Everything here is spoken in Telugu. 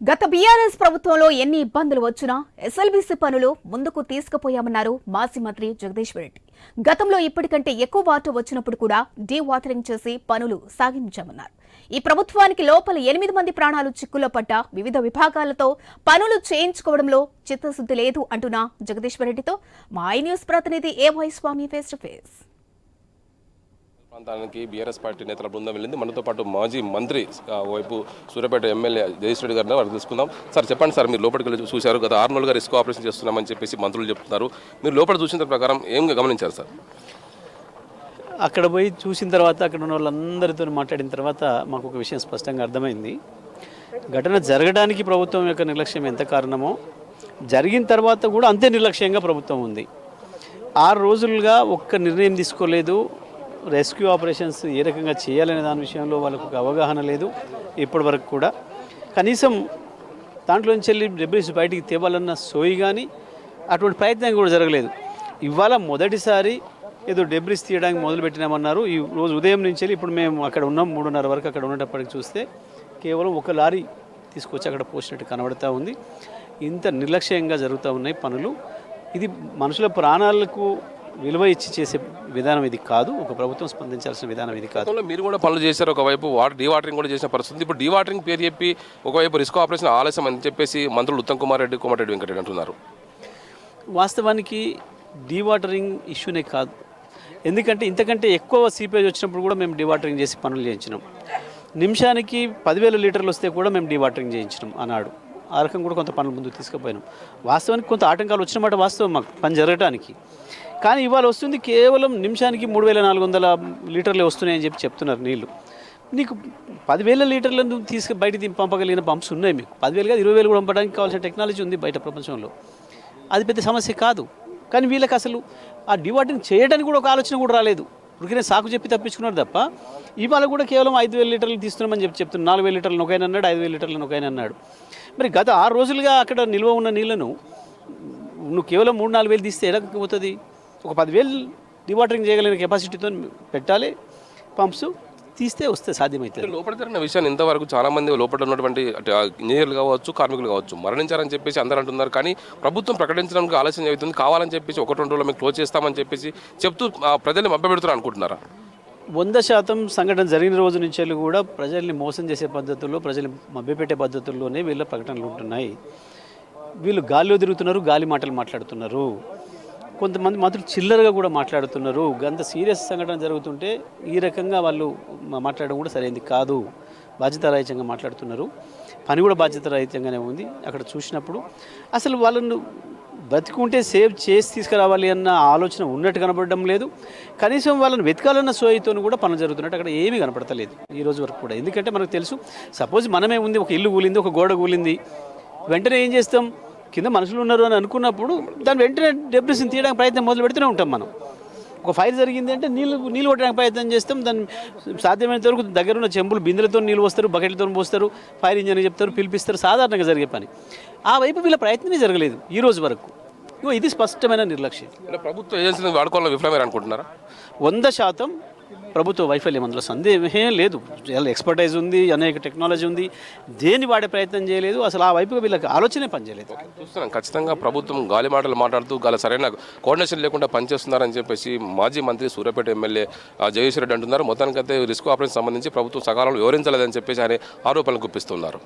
గత బీఆర్ఎస్ ప్రభుత్వంలో ఎన్ని ఇబ్బందులు వచ్చినా ఎస్ఎల్బీసీ పనులు ముందుకు తీసుకుపోయామన్నారు మాజీ మంత్రి జగదీశ్వర్ రెడ్డి. గతంలో ఇప్పటికంటే ఎక్కువ వాటర్ వచ్చినప్పుడు కూడా డీ వాటరింగ్ చేసి పనులు సాగించామన్నారు. ఈ ప్రభుత్వానికి లోపల 8 మంది ప్రాణాలు చిక్కుల్లో పడ్డ వివిధ విభాగాలతో పనులు చేయించుకోవడంలో చిత్తశుద్ధి లేదు అంటున్న జగదీశ్వర్ రెడ్డితో మా ఐ న్యూస్ ప్రతినిధి ఏ.వై. స్వామి ఫేస్ టు ఫేస్. ప్రాంతానికి బీఆర్ఎస్ పార్టీ నేతల బృందం వెళ్ళింది. మనతో పాటు మాజీ మంత్రి వైపు సూర్యాపేట ఎమ్మెల్యే జగదీశ్వర్ రెడ్డి గారిని వారు తెలుసుకుందాం. సార్ చెప్పండి సార్, మీరు లోపలికి వెళ్ళి చూశారు, గత 6 నెలలుగా రిస్క్ ఆపరేషన్ చేస్తున్నామని చెప్పేసి మంత్రులు చెప్తున్నారు. మీరు లోపల చూసిన ప్రకారం ఏం గమనించారు సార్? అక్కడ పోయి చూసిన తర్వాత అక్కడ ఉన్న వాళ్ళందరితో మాట్లాడిన తర్వాత మాకు ఒక విషయం స్పష్టంగా అర్థమైంది. ఘటన జరగడానికి ప్రభుత్వం యొక్క నిర్లక్ష్యం ఎంత కారణమో, జరిగిన తర్వాత కూడా అంతే నిర్లక్ష్యంగా ప్రభుత్వం ఉంది. 6 రోజులుగా ఒక్క నిర్ణయం తీసుకోలేదు. రెస్క్యూ ఆపరేషన్స్ ఏ రకంగా చేయాలనే దాని విషయంలో వాళ్ళకు ఒక అవగాహన లేదు. ఇప్పటి వరకు కూడా కనీసం దాంట్లోంచి వెళ్ళి డెబ్రీస్ బయటికి తేవాలన్న సోయి కానీ అటువంటి ప్రయత్నం కూడా జరగలేదు. ఇవాళ మొదటిసారి ఏదో డెబ్రీస్ తీయడానికి మొదలుపెట్టినామన్నారు. ఈ రోజు ఉదయం నుంచి వెళ్ళి ఇప్పుడు మేము అక్కడ ఉన్నాం, 3:30 వరకు అక్కడ ఉన్నప్పటికి చూస్తే కేవలం ఒక లారీ తీసుకొచ్చి అక్కడ పోసినట్టు కనబడుతూ ఉంది. ఇంత నిర్లక్ష్యంగా జరుగుతూ ఉన్నాయి పనులు. ఇది మనుషుల ప్రాణాలకు విలువ ఇచ్చి చేసే విధానం ఇది కాదు. ఒక ప్రభుత్వం స్పందించాల్సిన విధానం ఇది కాదు. మీరు కూడా పనులు చేశారు, ఒకవైపు డీవాటరింగ్ కూడా చేసిన పరిస్థితి. ఇప్పుడు డీవాటరింగ్ పేరు చెప్పి ఒకవైపు రిస్క్ ఆపరేషన్ ఆలస్యం అని చెప్పేసి మంత్రులు ఉత్తమ్ కుమార్ రెడ్డి, కోమటిరెడ్డి వెంకటరెడ్డి అంటున్నారు. వాస్తవానికి డీవాటరింగ్ ఇష్యూనే కాదు. ఎందుకంటే ఇంతకంటే ఎక్కువ సీపేజ్ వచ్చినప్పుడు కూడా మేము డీవాటరింగ్ చేసి పనులు చేయించినాం. నిమిషానికి 10,000 లీటర్లు వస్తే కూడా మేము డీవాటరింగ్ చేయించినాం అన్నాడు. ఆ రకం కూడా కొంత పనులు ముందుకు తీసుకుపోయినాం. వాస్తవానికి కొంత ఆటంకాలు వచ్చినమాట వాస్తవం మాకు పని జరగడానికి. కానీ ఇవాళ వస్తుంది కేవలం నిమిషానికి 3,400 లీటర్లే వస్తున్నాయని చెప్తున్నారు నీళ్లు. నీకు 10,000 లీటర్లను బయటికి పంపగలిగిన పంప్స్ ఉన్నాయి. మీకు 10,000 కాదు 20,000 కూడా పంపడానికి కావాల్సిన టెక్నాలజీ ఉంది బయట ప్రపంచంలో. అది పెద్ద సమస్య కాదు. కానీ వీళ్ళకి అసలు ఆ డివాటరింగ్ చేయడానికి కూడా ఒక ఆలోచన కూడా రాలేదు. ఉరికినే సాకు చెప్పి తప్పించుకున్నారు తప్ప ఇవాళ కూడా కేవలం 5,000 లీటర్లు తీస్తున్నామని చెప్తున్నారు. 4,000 లీటర్లను ఒకైనా అన్నాడు, 5,000 లీటర్లను ఒకైనా అన్నాడు. మరి గత 6 రోజులుగా అక్కడ నిల్వ ఉన్న నీళ్లను నువ్వు కేవలం 3-4 వేలు తీస్తే ఎలా పోతుంది? ఒక 10,000 డివాటరింగ్ చేయగలిగిన కెపాసిటీతో పెట్టాలి పంప్స్, తీస్తే వస్తే సాధ్యమవుతుంది. లోపల జరిగిన విషయాన్ని ఇంతవరకు చాలా మంది లోపల ఉన్నటువంటి ఇంజనీర్లు కావచ్చు, కార్మికులు కావచ్చు మరణించారని చెప్పేసి అందరూ అంటున్నారు. కానీ ప్రభుత్వం ప్రకటించడానికి ఆలస్యం అవుతుంది, కావాలని చెప్పేసి 1-2 రోజులు మేము క్లోజ్ చేస్తామని చెప్పేసి చెప్తూ ప్రజల్ని మభ్యపెడుతున్నారు అనుకుంటున్నారా? 100% సంఘటన జరిగిన రోజు నుంచి కూడా ప్రజల్ని మోసం చేసే పద్ధతుల్లో, ప్రజల్ని మభ్యపెట్టే పద్ధతుల్లోనే వీళ్ళ ప్రకటనలు ఉంటున్నాయి. వీళ్ళు గాలిలో తిరుగుతున్నారు, గాలి మాటలు మాట్లాడుతున్నారు. కొంతమంది మాత్రం చిల్లరగా కూడా మాట్లాడుతున్నారు. అంత సీరియస్ సంఘటన జరుగుతుంటే ఈ రకంగా వాళ్ళు మాట్లాడడం కూడా సరైనది కాదు. బాధ్యతారహితంగా మాట్లాడుతున్నారు. పని కూడా బాధ్యతారహితంగానే ఉంది. అక్కడ చూసినప్పుడు అసలు వాళ్ళను బతికుంటే సేవ్ చేసి తీసుకురావాలి అన్న ఆలోచన ఉన్నట్టు కనబడడం లేదు. కనీసం వాళ్ళని వెతకాలన్న సోయితో కూడా పనులు జరుగుతున్నట్టు అక్కడ ఏమీ కనపడతలేదు ఈ రోజు వరకు కూడా. ఎందుకంటే మనకు తెలుసు, సపోజ్ మనమే ఉంది, ఒక ఇల్లు కూలింది, ఒక గోడ కూలింది, వెంటనే ఏం చేస్తాం? కింద మనుషులు ఉన్నారు అని అనుకున్నప్పుడు దాన్ని వెంటనే డెబ్రిస్ని తీయడానికి ప్రయత్నం మొదలు పెడుతూనే ఉంటాం. మనం ఒక ఫైర్ జరిగింది అంటే నీళ్ళు కొట్టడానికి ప్రయత్నం చేస్తాం. దాన్ని సాధ్యమైనంత వరకు దగ్గరున్న చెంబులు, బిందెలతో నీళ్ళు వస్తారు, బకెట్లతో పోస్తారు, ఫైర్ ఇంజన్ చెప్తారు, పిలిపిస్తారు, సాధారణంగా జరిగే పని. ఆ వైపు వీళ్ళ ప్రయత్నమే జరగలేదు ఈ రోజు వరకు. ఇది స్పష్టమైన నిర్లక్ష్యం. ప్రభుత్వ ఏజెన్సీని వాడుకోవాలని విఫలమే అనుకుంటున్నారా? 100% ప్రభుత్వ వైఫల్యం, అందులో సందేహం లేదు. ఎక్స్పర్టైజ్ ఉంది, అనేక టెక్నాలజీ ఉంది, దేన్ని వాడే ప్రయత్నం చేయలేదు. అసలు ఆ వైపుగా వీళ్ళకి ఆలోచనే పనిచేయలేదు. చూస్తున్నాం ఖచ్చితంగా ప్రభుత్వం గాలి మాటలు మాట్లాడుతూ సరైన కోఆర్డినేషన్ లేకుండా పనిచేస్తున్నారని చెప్పేసి మాజీ మంత్రి సూర్యాపేట ఎమ్మెల్యే జగదీశ్వర్ రెడ్డి అంటున్నారు. మొత్తానికైతే రిస్క్ ఆపరేషన్ సంబంధించి ప్రభుత్వం సకాలంలో వివరించలేదని చెప్పేసి ఆయన ఆరోపణలు గుప్పిస్తున్నారు.